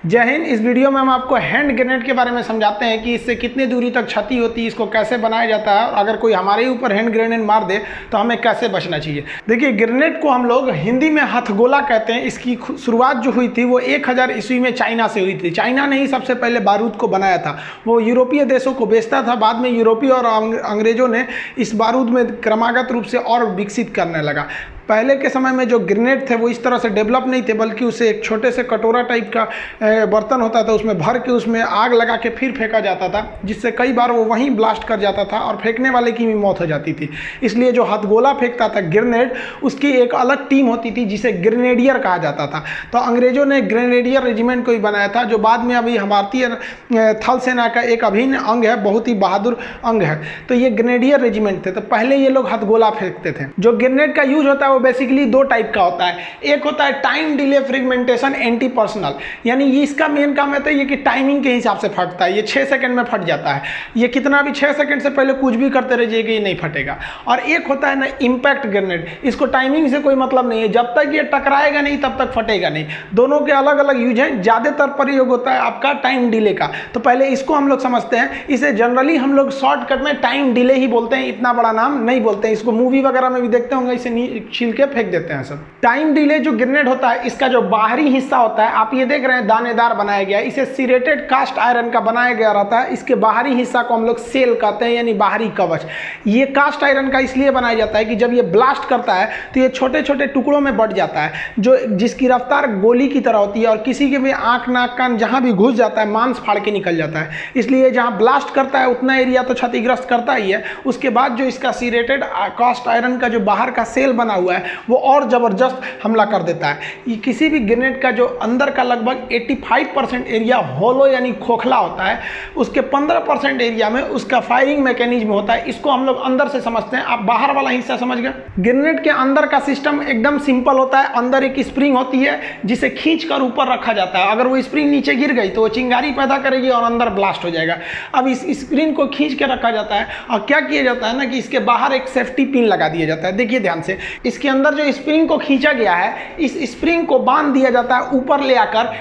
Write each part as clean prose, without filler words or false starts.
जय हिंद। इस वीडियो में हम आपको हैंड ग्रेनेड के बारे में समझाते हैं कि इससे कितनी दूरी तक क्षति होती है, इसको कैसे बनाया जाता है और अगर कोई हमारे ऊपर हैंड ग्रेनेड मार दे तो हमें कैसे बचना चाहिए। देखिए, ग्रेनेड को हम लोग हिंदी में हथगोला कहते हैं। इसकी शुरुआत जो हुई थी वो 1000 ईस्वी में चाइना से हुई थी। चाइना ने ही सबसे पहले बारूद को बनाया था। वो यूरोपीय देशों को बेचता था, बाद में यूरोपीय और अंग्रेजों ने इस बारूद में क्रमागत रूप से और विकसित करने लगा। पहले के समय में जो ग्रेनेड थे वो इस तरह से डेवलप नहीं थे, बल्कि उसे एक छोटे से कटोरा टाइप का बर्तन होता था, उसमें भर के उसमें आग लगा के फिर फेंका जाता था, जिससे कई बार वो वहीं ब्लास्ट कर जाता था और फेंकने वाले की भी मौत हो जाती थी। इसलिए जो हथगोला फेंकता था ग्रेनेड, उसकी एक अलग टीम होती थी जिसे ग्रेनेडियर कहा जाता था। तो अंग्रेजों ने ग्रेनेडियर रेजिमेंट को ही बनाया था, जो बाद में अभी भारतीय थल सेना का एक अभिन्न अंग है, बहुत ही बहादुर अंग है। तो ये ग्रेनेडियर रेजिमेंट थे। तो पहले ये लोग हथगोला फेंकते थे। जो ग्रेनेड का यूज होता है वो बेसिकली दो टाइप का होता है। एक होता है time delay fragmentation anti personal, यानी ये इसका मेन काम रहता है ये कि टाइमिंग के हिसाब से फटता है। ये 6 सेकंड में फट जाता है। ये कितना भी 6 सेकंड से पहले कुछ भी करते रहिएगा, ये नहीं फटेगा। और एक होता है ना इम्पैक्ट ग्रेनेड, इसको टाइमिंग से कोई मतलब नहीं है, जब तक ये टकराएगा नहीं तब तक फटेगा नहीं। दोनों के अलग अलग यूज हैं। ज़्यादातर प्रयोग होता है आपका टाइम डिले का। तो पहले इसको हम लोग समझते हैं। इसे जनरली हम लोग शॉर्टकट में टाइम डिले ही बोलते हैं, इतना बड़ा नाम नहीं बोलते हैं। इसको मूवी वगैरह में भी देखते होंगे, इसे छील के फेंक देते हैं सब। टाइम डिले जो ग्रेनेड होता है, इसका जो बाहरी हिस्सा होता है, आप ये देख रहे हैं दानेदार बनाया गया है। इसे सिरेटेड कास्ट आयरन का बनाया गया रहता है। इसके बाहरी हिस्सा को हम लोग सेल कहते हैं, यानी बाहरी कवच। ये कास्ट आयरन का इसलिए बनाया जाता है कि जब ये ब्लास्ट करता है तो ये छोटे छोटे टुकड़ों में बढ़ जाता है, जो जिसकी रफ्तार गोली की तरह होती है, और किसी के भी आंख नाक कान जहां भी घुस जाता है मांस फाड़ के निकल जाता है। इसलिए जहां ब्लास्ट करता है उतना एरिया तो क्षतिग्रस्त करता ही है। उसके बाद जो इसका सिरेटेड कास्ट आयरन का जो बाहर का सेल बना हुआ है वो और जबरदस्त हमला कर देता है। ये किसी भी ग्रेनेड का जो अंदर का लगभग 85% एरिया होलो यानी खोखला होता है, उसके 15% एरिया में उसका फायरिंग मैकेनिज्म होता है। इसको हम लोग अंदर से समझते हैं। आप बाहर वाला हिस्सा समझ गए। ग्रेनेड के अंदर का सिस्टम एकदम सिंपल होता है। अंदर एक स्प्रिंग होती है जिसे खींच कर ऊपर रखा जाता है। अगर वो स्प्रिंग नीचे गिर गई तो वो चिंगारी पैदा करेगी और अंदर ब्लास्ट हो जाएगा। अब इस स्प्रिंग को खींच के रखा जाता है और क्या किया जाता है ना कि इसके बाहर एक सेफ्टी पिन लगा दिया जाता है। देखिए ध्यान से, इसके अंदर जो स्प्रिंग को खींचा गया है, इस स्प्रिंग को बांध दिया जाता है ऊपर ले आकर।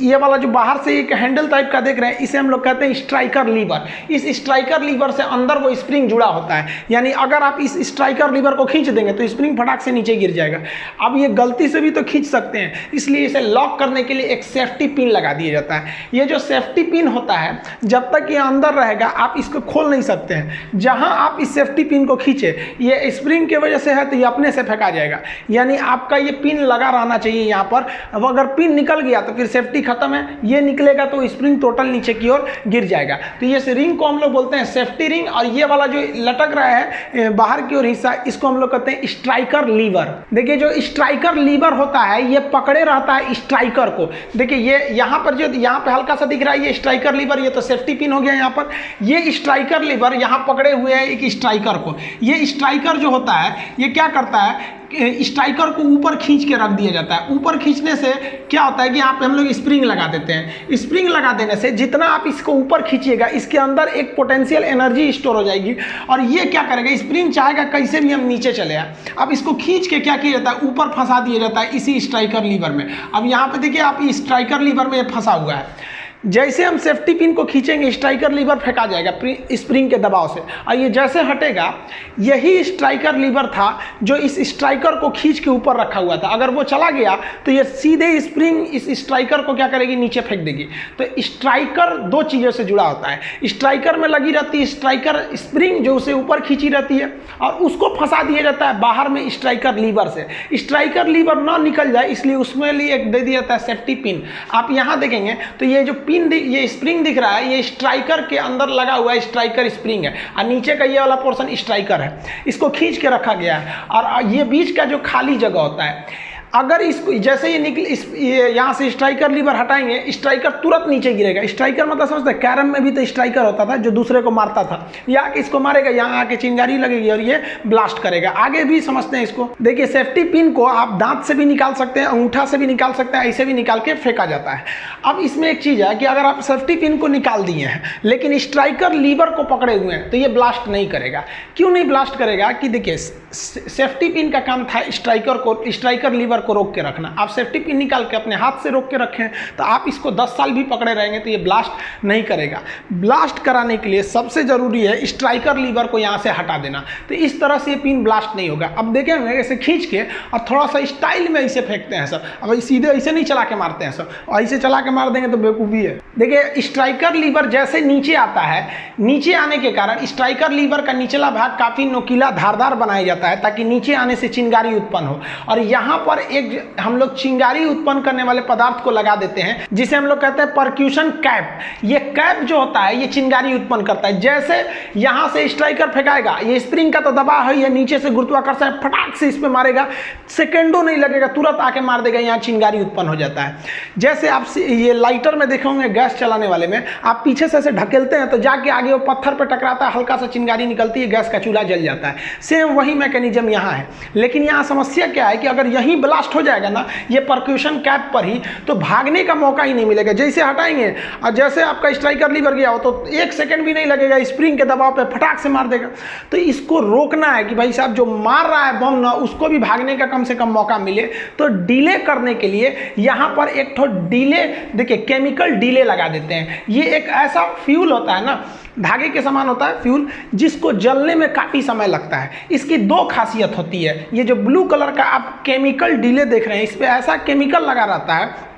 ये वाला जो बाहर से एक हैंडल टाइप का देख रहे हैं, इसे हम लोग कहते हैं स्ट्राइकर लीवर। इस स्ट्राइकर लीवर से अंदर वो स्प्रिंग जुड़ा होता है, यानी अगर आप इस स्ट्राइकर लीवर को खींच देंगे तो स्प्रिंग फटाक से नीचे गिर जाएगा। अब ये गलती से भी तो खींच सकते हैं, इसलिए इसे लॉक करने के लिए एक सेफ्टी पिन लगा दिया जाता है। ये जो सेफ्टी पिन होता है, जब तक ये अंदर रहेगा आप इसको खोल नहीं सकते हैं। जहां आप इस सेफ्टी पिन को खींचे, ये स्प्रिंग की वजह से है तो ये अपने से फेंका जाएगा, यानी आपका ये पिन लगा रहना चाहिए यहाँ पर। अब अगर पिन निकल गया तो फिर सेफ्टी खत्म है। ये निकलेगा तो स्प्रिंग टोटल नीचे की ओर गिर जाएगा। तो ये रिंग को हम लोग बोलते हैं सेफ्टी रिंग, और ये वाला जो लटक रहा है बाहर की ओर हिस्सा, इसको हम लोग कहते हैं स्ट्राइकर लीवर। देखिए, जो स्ट्राइकर लीवर होता है ये पकड़े रहता है स्ट्राइकर को। देखिए ये यहाँ पर जो यहाँ पे हल्का सा दिख रहा है ये स्ट्राइकर लीवर, ये तो सेफ्टी पिन हो गया यहाँ पर। ये स्ट्राइकर लीवर यहाँ पकड़े हुए है एक स्ट्राइकर को। ये स्ट्राइकर जो होता है ये क्या करता है, स्ट्राइकर को ऊपर खींच के रख दिया जाता है। ऊपर खींचने से क्या होता है कि यहाँ पे हम लोग स्प्रिंग लगा देते हैं। स्प्रिंग लगा देने से जितना आप इसको ऊपर खींचिएगा, इसके अंदर एक पोटेंशियल एनर्जी स्टोर हो जाएगी, और ये क्या करेगा, स्प्रिंग चाहेगा कैसे भी हम नीचे चले आए। अब इसको खींच के क्या किया जाता है, ऊपर फंसा दिया जाता है इसी स्ट्राइकर लीवर में। अब यहाँ पे देखिए आप स्ट्राइकर लीवर में फंसा हुआ है। जैसे हम सेफ्टी पिन को खींचेंगे स्ट्राइकर लीवर फेंका जाएगा स्प्रिंग के दबाव से, और ये जैसे हटेगा, यही स्ट्राइकर लीवर था जो इस स्ट्राइकर को खींच के ऊपर रखा हुआ था। अगर वो चला गया तो ये सीधे स्प्रिंग इस स्ट्राइकर को क्या करेगी, नीचे फेंक देगी। तो स्ट्राइकर दो चीज़ों से जुड़ा होता है। स्ट्राइकर में लगी रहती है स्ट्राइकर स्प्रिंग जो उसे ऊपर खींची रहती है, और उसको फंसा दिया जाता है बाहर में स्ट्राइकर लीवर से। स्ट्राइकर लीवर ना निकल जाए इसलिए उसमें लिए एक दे दिया जाता है सेफ्टी पिन। आप यहाँ देखेंगे तो ये जो ये स्प्रिंग दिख रहा है, ये स्ट्राइकर के अंदर लगा हुआ है स्ट्राइकर स्प्रिंग है, और नीचे का ये वाला पोर्शन स्ट्राइकर है। इसको खींच के रखा गया है, और ये बीच का जो खाली जगह होता है, अगर इसको जैसे ये यहाँ से स्ट्राइकर लीवर हटाएंगे, स्ट्राइकर तुरंत नीचे गिरेगा। स्ट्राइकर मतलब समझते हैं, कैरम में भी तो स्ट्राइकर होता था जो दूसरे को मारता था। या इसको मारेगा, यहाँ आके चिंगारी लगेगी और ये ब्लास्ट करेगा। आगे भी समझते हैं इसको। देखिए, सेफ्टी पिन को आप दांत से भी निकाल सकते हैं, अंगूठा से भी निकाल सकते हैं, ऐसे भी निकाल के फेंका जाता है। अब इसमें एक चीज़ है कि अगर आप सेफ्टी पिन को निकाल दिए हैं लेकिन स्ट्राइकर लीवर को पकड़े हुए हैं तो ये ब्लास्ट नहीं करेगा। क्यों नहीं ब्लास्ट करेगा कि देखिए, सेफ्टी पिन का काम था स्ट्राइकर लीवर को रोक के रखना। आप सेफ्टी पिन निकाल के अपने हाथ से रोक के रखें तो आप इसको 10 साल भी पकड़े रहेंगे तो ये ब्लास्ट नहीं करेगा। ब्लास्ट कराने के लिए सबसे ज़रूरी है स्ट्राइकर लीवर को यहाँ से हटा देना, तो इस तरह से ये पिन ब्लास्ट नहीं होगा। अब देखेंगे ऐसे खींच के और थोड़ा सा स्टाइल में ऐसे फेंकते हैं सर, अब सीधे ऐसे नहीं चला के मारते हैं सर, और ऐसे चला के मार देंगे तो बेवकूफ़ी है। देखिए स्ट्राइकर लीवर जैसे नीचे आता है, नीचे आने के कारण स्ट्राइकर लीवर का निचला भाग काफ़ी नोकीला धारदार बनाया जाता है ताकि नीचे आने से चिंगारी उत्पन्न हो, और यहाँ पर एक हम लोग चिंगारी उत्पन्न करने वाले पदार्थ को लगा देते हैं जिसे हम लोग कहते हैं परक्यूशन कैप। ये कैप जो होता है ये चिंगारी उत्पन्न करता है। जैसे यहाँ से स्ट्राइकर फेंकाएगा, ये स्प्रिंग का तो दबाव है, ये नीचे से गुरुत्वाकर्षण फटाक से इस पे मारेगा, सेकेंडों नहीं लगेगा, तुरंत आके मार देगा, यहाँ चिंगारी उत्पन्न हो जाता है। जैसे आप ये लाइटर में देखे होंगे गैस चलाने वाले में, आप पीछे से ऐसे ढकेलते हैं तो जाके आगे वो पत्थर पर टकराता है, हल्का सा चिंगारी निकलती है, गैस का चूल्हा जल जाता है। सेम वही मैकेनिज्म यहाँ है, लेकिन यहाँ समस्या क्या है कि अगर यहीं ब्लास्ट हो जाएगा ना ये परक्यूशन कैप पर ही, तो भागने का मौका ही नहीं मिलेगा। जैसे हटाएंगे और जैसे आपका स्ट्राइकर लीवर गया हो तो 1 सेकंड भी नहीं लगेगा, स्प्रिंग के दबाव पे फटाक से मार देगा। तो इसको रोकना है कि भाई साहब जो मार रहा है बम ना, उसको भी भागने का कम से कम मौका मिले। तो डिले करने के लिए यहाँ पर एक ठो डिले, देखिए केमिकल डिले लगा देते हैं। ये एक ऐसा फ्यूल होता है ना, धागे के समान होता है फ्यूल, जिसको जलने में काफ़ी समय लगता है। इसकी 2 खासियत होती है। ये जो ब्लू कलर का आप केमिकल डिले देख रहे हैं, इस पर ऐसा केमिकल लगा रहता है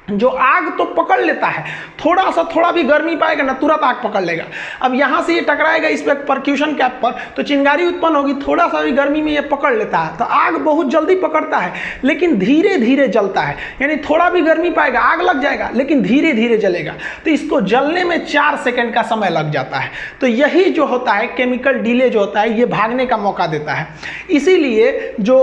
जो आग तो पकड़ लेता है, थोड़ा भी गर्मी पाएगा ना तुरंत आग पकड़ लेगा। अब यहाँ से ये टकराएगा इस पर परक्यूशन कैप पर तो चिंगारी उत्पन्न होगी, थोड़ा सा भी गर्मी में ये पकड़ लेता है तो आग बहुत जल्दी पकड़ता है, लेकिन धीरे धीरे जलता है। यानी थोड़ा भी गर्मी पाएगा आग लग जाएगा, लेकिन धीरे धीरे जलेगा। तो इसको जलने में 4 सेकंड का समय लग जाता है। तो यही जो होता है केमिकल डिले जो होता है, ये भागने का मौका देता है। इसीलिए जो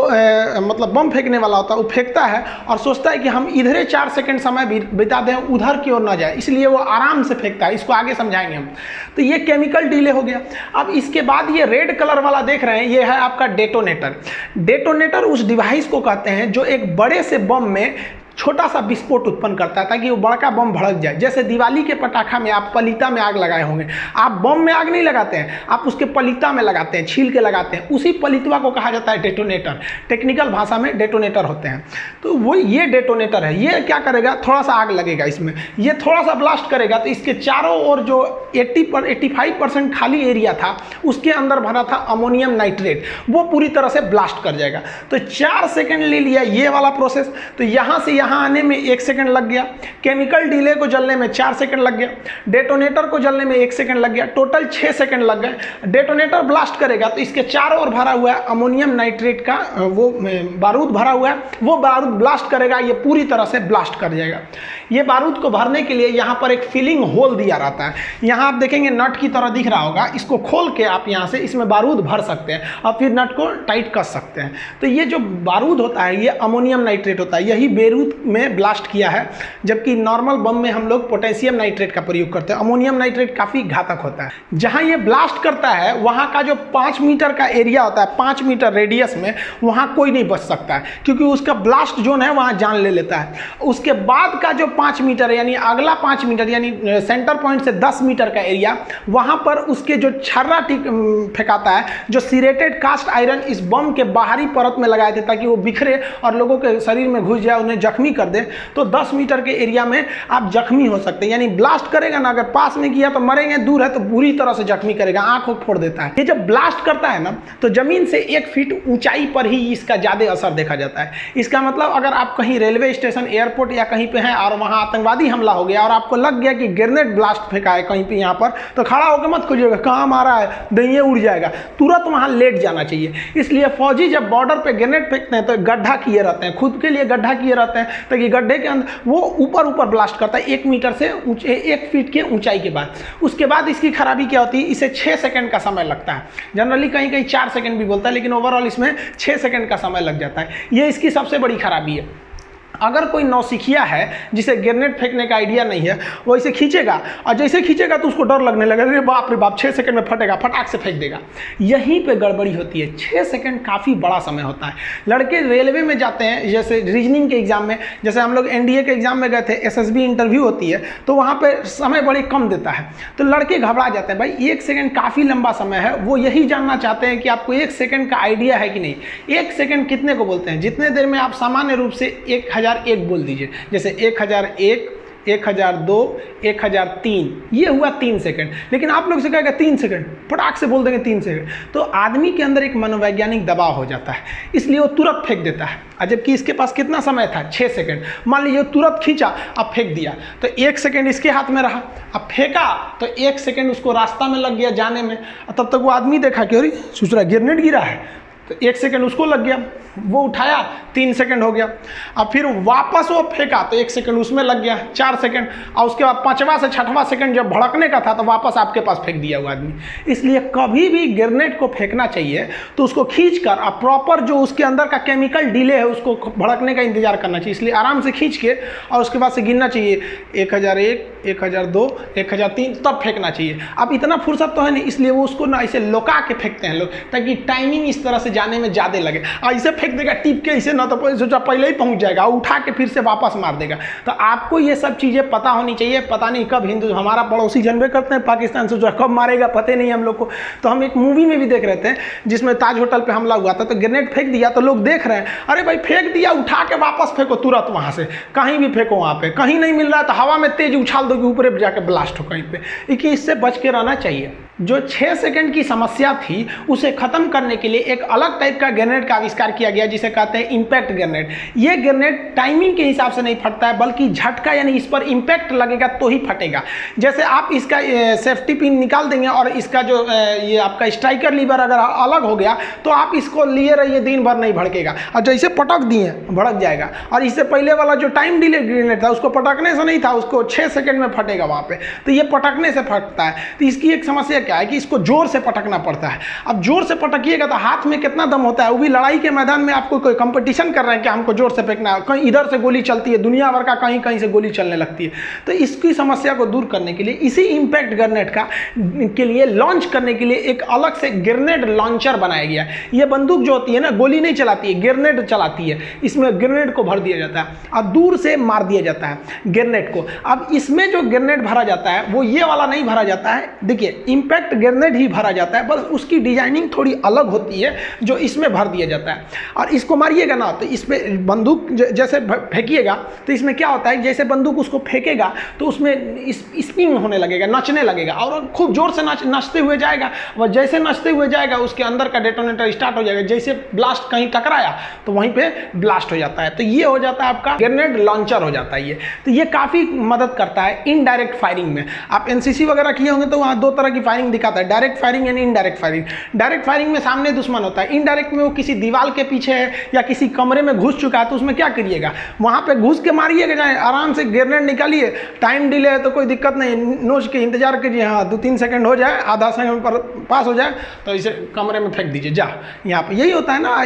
मतलब बम फेंकने वाला होता है वो फेंकता है और सोचता है कि हम इधरे 4 सेकंड समय बिता दें, उधर की ओर ना जाए, इसलिए वो आराम से फेंकता है। इसको आगे समझाएंगे हम। तो ये केमिकल डिले हो गया। अब इसके बाद ये रेड कलर वाला देख रहे हैं, ये है आपका डेटोनेटर। डेटोनेटर उस डिवाइस को कहते हैं जो एक बड़े से बम में छोटा सा विस्फोट उत्पन्न करता है ताकि वो बड़का बम भड़क जाए। जैसे दिवाली के पटाखा में आप पलीता में आग लगाए होंगे, आप बम में आग नहीं लगाते हैं, आप उसके पलीता में लगाते हैं, छील के लगाते हैं, उसी पलीतवा को कहा जाता है डेटोनेटर। टेक्निकल भाषा में डेटोनेटर होते हैं। तो वो ये डेटोनेटर है। ये क्या करेगा, थोड़ा सा आग लगेगा इसमें, ये थोड़ा सा ब्लास्ट करेगा तो इसके चारों ओर जो 85% खाली एरिया था उसके अंदर भरा था अमोनियम नाइट्रेट, वो पूरी तरह से ब्लास्ट कर जाएगा। तो 4 सेकंड ले लिया ये वाला प्रोसेस। तो यहाँ से यहाँ आने में 1 सेकंड लग गया, केमिकल डिले को जलने में 4 सेकंड लग गया, डेटोनेटर को जलने में 1 सेकंड लग गया, टोटल 6 सेकंड लग गए। डेटोनेटर ब्लास्ट करेगा तो इसके चारों ओर भरा हुआ है अमोनियम नाइट्रेट का वो बारूद भरा हुआ है, वो बारूद ब्लास्ट करेगा, ये पूरी तरह से ब्लास्ट कर जाएगा। ये बारूद को भरने के लिए यहाँ पर एक फिलिंग होल दिया रहता है। यहाँ आप देखेंगे नट की तरह दिख रहा होगा, इसको खोल के आप यहाँ से इसमें बारूद भर सकते हैं और फिर नट को टाइट कर सकते हैं। तो ये जो बारूद होता है ये अमोनियम नाइट्रेट होता है, यही बेरूत में ब्लास्ट किया है, जबकि नॉर्मल बम में हम लोग पोटेशियम नाइट्रेट का प्रयोग करते हैं। अमोनियम नाइट्रेट काफ़ी घातक होता है। जहाँ ये ब्लास्ट करता है वहाँ का जो 5 मीटर का एरिया होता है, 5 मीटर रेडियस में, वहाँ कोई नहीं बच सकता है क्योंकि उसका ब्लास्ट जोन है वहाँ जान ले लेता है। उसके बाद का जो 5 मीटर यानी अगला 5 मीटर यानी सेंटर पॉइंट से 10 मीटर का एरिया, वहाँ पर उसके जो छर्रा फेंकाता है, जो सिरेटेड कास्ट आयरन इस बम के बाहरी परत में लगाए थे ताकि वो बिखरे और लोगों के शरीर में घुस जाए, उन्हें जख्मी कर दे। तो 10 मीटर के एरिया में आप जख्मी हो सकते हैं। यानी ब्लास्ट करेगा ना, अगर पास में किया तो मरेंगे, दूर है तो बुरी तरह से जख्मी करेगा, आंखों फोड़ देता है। ये जब ब्लास्ट करता है ना तो जमीन से 1 फीट ऊंचाई पर ही इसका ज्यादा असर देखा जाता है। इसका मतलब अगर आप कहीं रेलवे स्टेशन, एयरपोर्ट या कहीं पे हैं और वहां आतंकवादी हमला हो गया और आपको लग गया कि ग्रेनेड ब्लास्ट फेंका है कहीं पे यहाँ पर, तो खड़ा होकर मत खोजिएगा कहाँ मारा है, दहिए उड़ जाएगा, तुरंत वहां लेट जाना चाहिए। इसलिए फौजी जब बॉर्डर पे ग्रेनेड फेंकते हैं तो गड्ढा किए रहते हैं, खुद के लिए गड्ढा किए रहते हैं ताकि गड्ढे के अंदर वो ऊपर ब्लास्ट करता है 1 मीटर से 1 फीट के ऊंचाई के बाद। उसके बाद इसकी खराबी क्या होती है, इसे 6 सेकंड का समय लगता है। जनरली कहीं कहीं 4 सेकंड भी बोलता है, लेकिन ओवरऑल इसमें 6 सेकंड का समय लग जाता है। ये इसकी सबसे बड़ी खराबी है। अगर कोई नौसिखिया है जिसे ग्रेनेड फेंकने का आइडिया नहीं है, वो इसे खींचेगा और जैसे खींचेगा तो उसको डर लगने लगेगा, अरे बाप रे बाप 6 सेकंड में फटेगा, फटाक से फेंक देगा। यहीं पे गड़बड़ी होती है। 6 सेकंड काफ़ी बड़ा समय होता है। लड़के रेलवे में जाते हैं, जैसे रीजनिंग के एग्जाम में, जैसे हम लोग एनडीए के एग्जाम में गए थे, एसएसबी इंटरव्यू होती है, तो वहाँ पर समय बड़ी कम देता है, तो लड़के घबरा जाते हैं। भाई 1 सेकंड काफ़ी लंबा समय है। वो यही जानना चाहते हैं कि आपको 1 सेकंड का आइडिया है कि नहीं। 1 सेकंड कितने को बोलते हैं? जितने देर में आप सामान्य रूप से 1001 बोल दीजिए, जैसे 1001, 1002, 1003, ये हुआ 3 सेकंड। लेकिन आप लोग से कहेगा 3 सेकंड, फटाक से बोल देंगे 3 सेकंड, तो आदमी के अंदर एक मनोवैज्ञानिक दबाव हो जाता है, इसलिए वो तुरंत फेंक देता है। जबकि इसके पास कितना समय था? 6 सेकंड। मान लीजिए तुरंत खींचा, अब फेंक दिया, तो 1 सेकंड इसके हाथ में रहा, अब फेंका तो 1 सेकंड उसको रास्ता में लग गया जाने में। तब तक वो आदमी देखा कि अरे सोच रहा ग्रेनेड गिरा है, तो 1 सेकंड उसको लग गया, वो उठाया, 3 सेकंड हो गया। अब फिर वापस वो फेंका तो 1 सेकंड उसमें लग गया, 4 सेकंड, और उसके बाद 5वां से 6वां सेकंड जब भड़कने का था तो वापस आपके पास फेंक दिया वो आदमी। इसलिए कभी भी ग्रेनेड को फेंकना चाहिए तो उसको खींचकर और प्रॉपर जो उसके अंदर का केमिकल डिले है उसको भड़कने का इंतजार करना चाहिए। इसलिए आराम से खींच के और उसके बाद से गिनना चाहिए 1001, 1002, 1003, तब फेंकना चाहिए। अब इतना फुर्सत तो है नहीं, इसलिए वो उसको ना ऐसे लुका के फेंकते हैं लोग, ताकि टाइमिंग इस तरह से जाने में ज़्यादा लगे। और इसे फेंक देगा टिप के, इसे ना तो सोचा पहले ही पहुंच जाएगा, उठा के फिर से वापस मार देगा। तो आपको ये सब चीज़ें पता होनी चाहिए। पता नहीं कब हिंदू, हमारा पड़ोसी जनबे करते हैं पाकिस्तान से, जो कब मारेगा पता नहीं हम लोग को। तो हम एक मूवी में भी देख रहे थे जिसमें ताज होटल पे हमला हुआ था, तो ग्रेनेड फेंक दिया तो लोग देख रहे हैं, अरे भाई फेंक दिया, उठा के वापस फेंको तुरंत, वहाँ से कहीं भी फेंको, वहाँ पे कहीं नहीं मिल रहा तो हवा में तेज उछाल दो कि ऊपर जाके ब्लास्ट हो कहीं पे। कि इससे बच के रहना चाहिए। जो 6 सेकंड की समस्या थी उसे खत्म करने के लिए एक अलग टाइप का ग्रेनेड का आविष्कार किया गया जिसे कहते हैं इम्पैक्ट ग्रेनेड। ये ग्रेनेड टाइमिंग के हिसाब से नहीं फटता है, बल्कि झटका यानी इस पर इम्पैक्ट लगेगा तो ही फटेगा। जैसे आप इसका सेफ्टी पिन निकाल देंगे और इसका जो ये आपका स्ट्राइकर लीवर अगर अलग हो गया तो आप इसको लिए रहिए, दिन भर नहीं भड़केगा, और जैसे पटक दिए भड़क जाएगा। और इससे पहले वाला जो टाइम डिले ग्रेनेड था उसको पटकने से नहीं था, उसको 6 सेकंड में फटेगा वहाँ पे, तो ये पटकने से फटता है। तो इसकी एक समस्या क्या है कि इसको जोर से पटकना पड़ता है। अब जोर से पटकिएगा तो हाथ में कितना दम होता है, वो भी लड़ाई के मैदान में आपको कोई कंपटीशन कर रहे हैं कि हमको जोर से फेंकना है, कहीं इधर से गोली चलती है, दुनिया भर का कहीं कहीं से गोली चलने लगती है। तो इसकी समस्या को दूर करने के लिए इसी इम्पैक्ट ग्रेनेड का के लिए लॉन्च करने के लिए एक अलग से ग्रेनेड लॉन्चर बनाया गया है। ये बंदूक जो होती है ना, गोली नहीं चलाती है, ग्रेनेड चलाती है। इसमें ग्रेनेड को भर दिया जाता है और दूर से मार दिया जाता है ग्रेनेड को। अब इसमें जो ग्रेनेड भरा जाता है वो ये वाला नहीं भरा जाता है, देखिए इम्पैक्ट ग्रेनेड ही भरा जाता है, बस उसकी डिजाइनिंग थोड़ी अलग होती है जो इसमें भर दिया जाता है। और इसको मारिएगा ना तो इस पर बंदूक जैसे फेंकिएगा तो इसमें क्या होता है, जैसे बंदूक उसको फेंकेगा तो उसमें स्पिन होने लगेगा, नचने लगेगा और खूब जोर से नचते हुए जाएगा। वह जैसे नचते हुए जाएगा उसके अंदर का डेटोनेटर स्टार्ट हो जाएगा, जैसे ब्लास्ट कहीं टकराया तो वहीं पे ब्लास्ट हो जाता है। तो ये हो जाता है आपका ग्रेनेड लॉन्चर हो जाता है ये। तो ये काफ़ी मदद करता है इनडायरेक्ट फायरिंग में। आप एनसीसी वगैरह किए होंगे तो वहाँ 2 तरह की फायरिंग दिखाता है, डायरेक्ट फायरिंग यानी इनडायरेक्ट फायरिंग। डायरेक्ट फायरिंग में सामने दुश्मन होता है, इनडायरेक्ट में वो किसी दीवार के पीछे है या किसी कमरे में घुस चुका है, तो उसमें क्या करिएगा, वहाँ पे घुस के मारिएगा, जाए आराम से ग्रेनेड निकालिए। टाइम डिले है तो कोई दिक्कत नहीं, नोच के इंतजार कीजिए, हाँ 2-3 सेकंड हो जाए, आधा सेकंड पर पास हो जाए तो इसे कमरे में फेंक दीजिए, जा यहाँ पे। यही होता है ना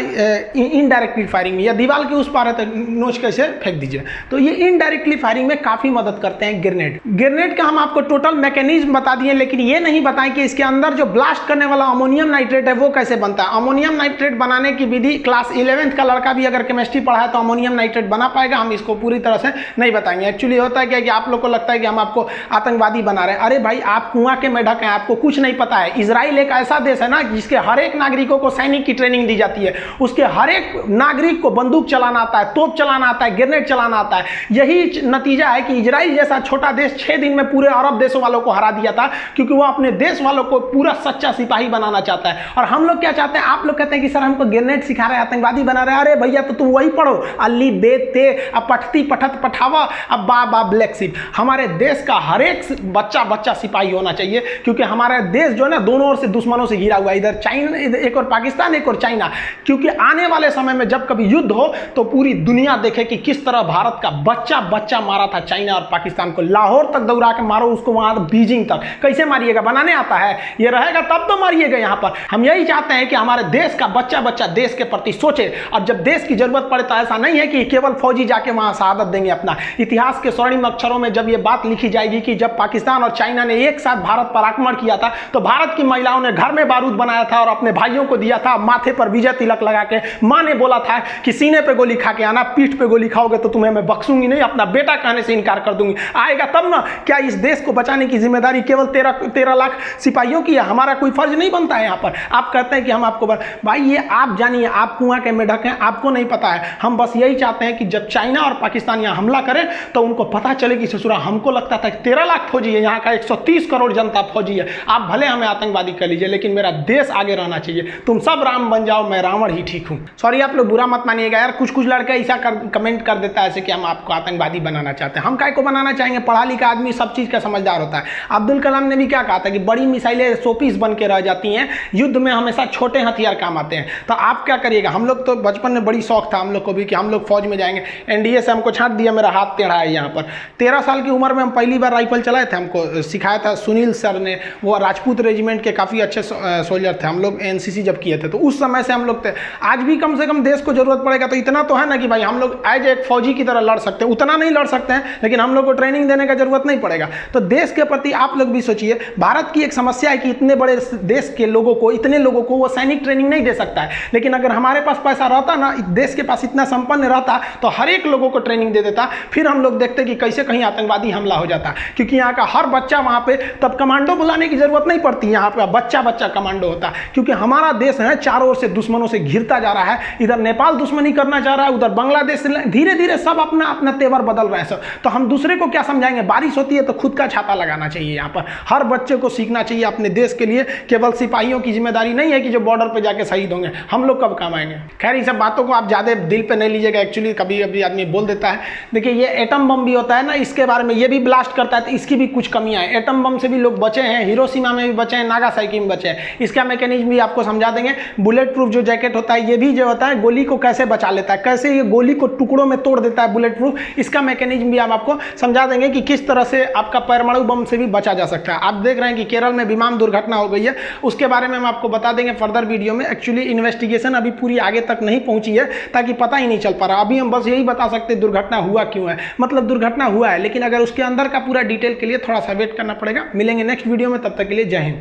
इनडायरेक्टली फायरिंग में, या दीवार के उस पार है तो नोच के इसे फेंक दीजिए। तो ये इनडायरेक्टली फायरिंग में काफ़ी मदद करते हैं ग्रेनेड। ग्रेनेड का हम आपको टोटल मैकेनिज्म बता दिए, लेकिन ये नहीं बताएं कि इसके अंदर जो ब्लास्ट करने वाला अमोनियम नाइट्रेट है वो कैसे बनता है। अमोनियम नाइट्रेट बनाने की विधि क्लास 11th का लड़का भी अगर केमिस्ट्री पढ़ा है तो अमोनियम नाइट्रेट बना पाएगा, हम इसको पूरी तरह से नहीं बताएंगे। एक्चुअली होता है क्या कि आप लोग को लगता है कि हम आपको आतंकवादी बना रहे हैं। अरे भाई आप कुआं के मेढक हैं, आपको कुछ नहीं पता है। इजराइल एक ऐसा देश है ना जिसके हर एक नागरिकों को सैनिक की ट्रेनिंग दी जाती है, उसके हर एक नागरिक को बंदूक चलाना आता है, तोप चलाना आता है, ग्रेनेड चलाना आता है। यही नतीजा है कि इजराइल जैसा छोटा देश 6 दिन में पूरे अरब देशों वालों को हरा दिया था, क्योंकि वो अपने देश वालों को पूरा सच्चा सिपाही बनाना चाहता है। और हम लोग क्या चाहते हैं, आप लोग कहते हैं कि सर हमको ग्रेनेड सिखा रहे हैं, आतंकवादी बना रहे हैं। अरे भैया तो तुम वही पढ़ो, अली बे ते अब पठती पठत पठावा अब बा ब्लैक शिप। हमारे देश का हर एक बच्चा सिपाही होना चाहिए, क्योंकि हमारा देश जो है ना दोनों ओर से दुश्मनों से घिरा हुआ है, इधर चाइना, एक और पाकिस्तान, एक और चाइना। क्योंकि आने वाले समय में जब कभी युद्ध हो तो पूरी दुनिया देखे कि किस तरह भारत का बच्चा मारा था चाइना और पाकिस्तान को। लाहौर तक दौड़ा के मारो उसको, वहां बीजिंग तक। कैसे मारिएगा, बनाने आता है, ये रहेगा तब तो मरिएगा यहाँ पर। हम यही चाहते हैं कि हमारे देश का बच्चा बच्चा देश के प्रति सोचे, और जब देश की जरूरत पड़े तो ऐसा नहीं है कि केवल फौजी जाके वहां शहादत देंगे। अपना इतिहास के स्वर्णिम अक्षरों में जब ये बात लिखी जाएगी कि जब पाकिस्तान और चाइना ने एक साथ भारत पर आक्रमण किया था तो भारत की महिलाओं ने घर में बारूद बनाया था और अपने भाइयों को दिया था, माथे पर विजय तिलक लगा के। मां ने बोला था कि सीने पे गोली खा के आना, पीठ पे गोली खाओगे तो तुम्हें मैं बख्शूंगी नहीं, अपना बेटा कहने से इनकार कर दूंगी। आएगा तब ना। क्या इस देश को बचाने की जिम्मेदारी केवल 13 लाख सिपाहियों की है? हमारा कोई फर्ज नहीं बनता है यहाँ पर? आप कहते हैं कि हम आपको भाई ये आप जानिए, आप कुआं के मेढक हैं, आपको नहीं पता है। हम बस यही चाहते हैं कि जब चाइना और पाकिस्तान यहाँ हमला करें तो उनको पता चले कि ससुरा हमको लगता था 13 लाख फौजी है, यहाँ का 130 करोड़ जनता फौजी है। आप भले हमें आतंकवादी कर लीजिए लेकिन मेरा देश आगे रहना चाहिए। तुम सब राम बन जाओ, मैं रावण ही ठीक हूँ। सॉरी आप लोग बुरा मत मानिएगा यार, कुछ लड़के ऐसा कमेंट कर देता है ऐसे कि हम आपको आतंकवादी बनाना चाहते हैं। हम काय को बनाना चाहेंगे? पढ़ा लिखा आदमी सब चीज़ का समझदार होता है। अब्दुल कलाम ने भी क्या कहा था कि बड़ी मिसाइलें शोपीस बन के रह जाती हैं, युद्ध में हमेशा छोटे हथियार काम आते हैं। तो आप क्या करिएगा? हम लोग तो बचपन में बड़ी शौक था हम लोग को भी कि हम लोग फौज में जाएंगे। एनडीए से हमको छांट दिया, मेरा हाथ टेढ़ा है यहाँ पर। 13 साल की उम्र में हम पहली बार राइफल चलाए थे, हमको सिखाया था सुनील सर ने। वो राजपूत रेजिमेंट के काफ़ी अच्छे सोल्जर थे, हम लोग एनसीसी जब किए थे तो उस समय से हम लोग थे। आज भी कम से कम देश को जरूरत पड़ेगा तो इतना तो है ना कि भाई हम लोग एज एक फौजी की तरह लड़ सकते हैं। उतना नहीं लड़ सकते हैं लेकिन हम लोग को ट्रेनिंग देने का जरूरत नहीं पड़ेगा। तो देश के प्रति आप लोग भी सोचिए। भारत की एक समस्या है कि इतने बड़े देश के लोगों को, इतने लोगों को वो सैनिक ट्रेनिंग नहीं दे सकता है। लेकिन अगर हमारे पास पैसा रहता ना, देश के पास इतना संपन्न रहता तो हर एक लोगों को ट्रेनिंग दे देता। फिर हम लोग देखते कि कैसे कहीं आतंकवादी हमला हो जाता, क्योंकि यहाँ का हर बच्चा वहाँ पे, तब कमांडो बुलाने की जरूरत नहीं पड़ती। यहाँ पे बच्चा बच्चा कमांडो होता, क्योंकि हमारा देश है चारों ओर से दुश्मनों से घिरता जा रहा है। इधर नेपाल दुश्मनी करना चाह रहा है, उधर बांग्लादेश, धीरे धीरे सब अपना अपना तेवर बदल रहे हैं सब। तो हम दूसरे को क्या समझाएंगे? बारिश होती है तो खुद का छाता लगाना चाहिए। यहाँ पर हर बच्चे को सीखना चाहिए अपने देश के लिए। केवल सिपाहियों की जिम्मेदारी नहीं है कि जो बॉर्डर पे जाके शहीद होंगे, हम लोग कब काम आएंगे। खैर ये सब बातों को आप ज़्यादा दिल पे नहीं लीजिएगा। एक्चुअली कभी कभी आदमी बोल देता है। देखिए ये एटम बम भी होता है ना, इसके बारे में ये भी ब्लास्ट करता है तो इसकी भी कुछ कमियां हैं। एटम बम से भी लोग बचे हैं, हिरोशिमा में भी बचे हैं, नागासाकी में बचे हैं। इसका मैकेनिज्म भी आपको समझा देंगे। बुलेट प्रूफ जो जैकेट होता है ये भी जो होता है गोली को कैसे बचा लेता है, कैसे ये गोली को टुकड़ों में तोड़ देता है बुलेट प्रूफ, इसका मैकेनिज्म भी हम आपको समझा देंगे कि किस तरह से आपका परमाणु बम से भी बचा जा सकता है। आप देख रहे हैं कि केरल में विमान दुर्घटना हो गई है, उसके बारे में हम आपको बता देंगे फर्दर वीडियो में। एक्चुअली इन्वेस्टिगेशन अभी पूरी आगे तक नहीं पहुंची है ताकि पता ही नहीं चल पा रहा। अभी हम बस यही बता सकते दुर्घटना हुआ क्यों है, मतलब दुर्घटना हुआ है, लेकिन अगर उसके अंदर का पूरा डिटेल के लिए थोड़ा सा वेट करना पड़ेगा। मिलेंगे नेक्स्ट वीडियो में, तब तक के लिए जय हिंद।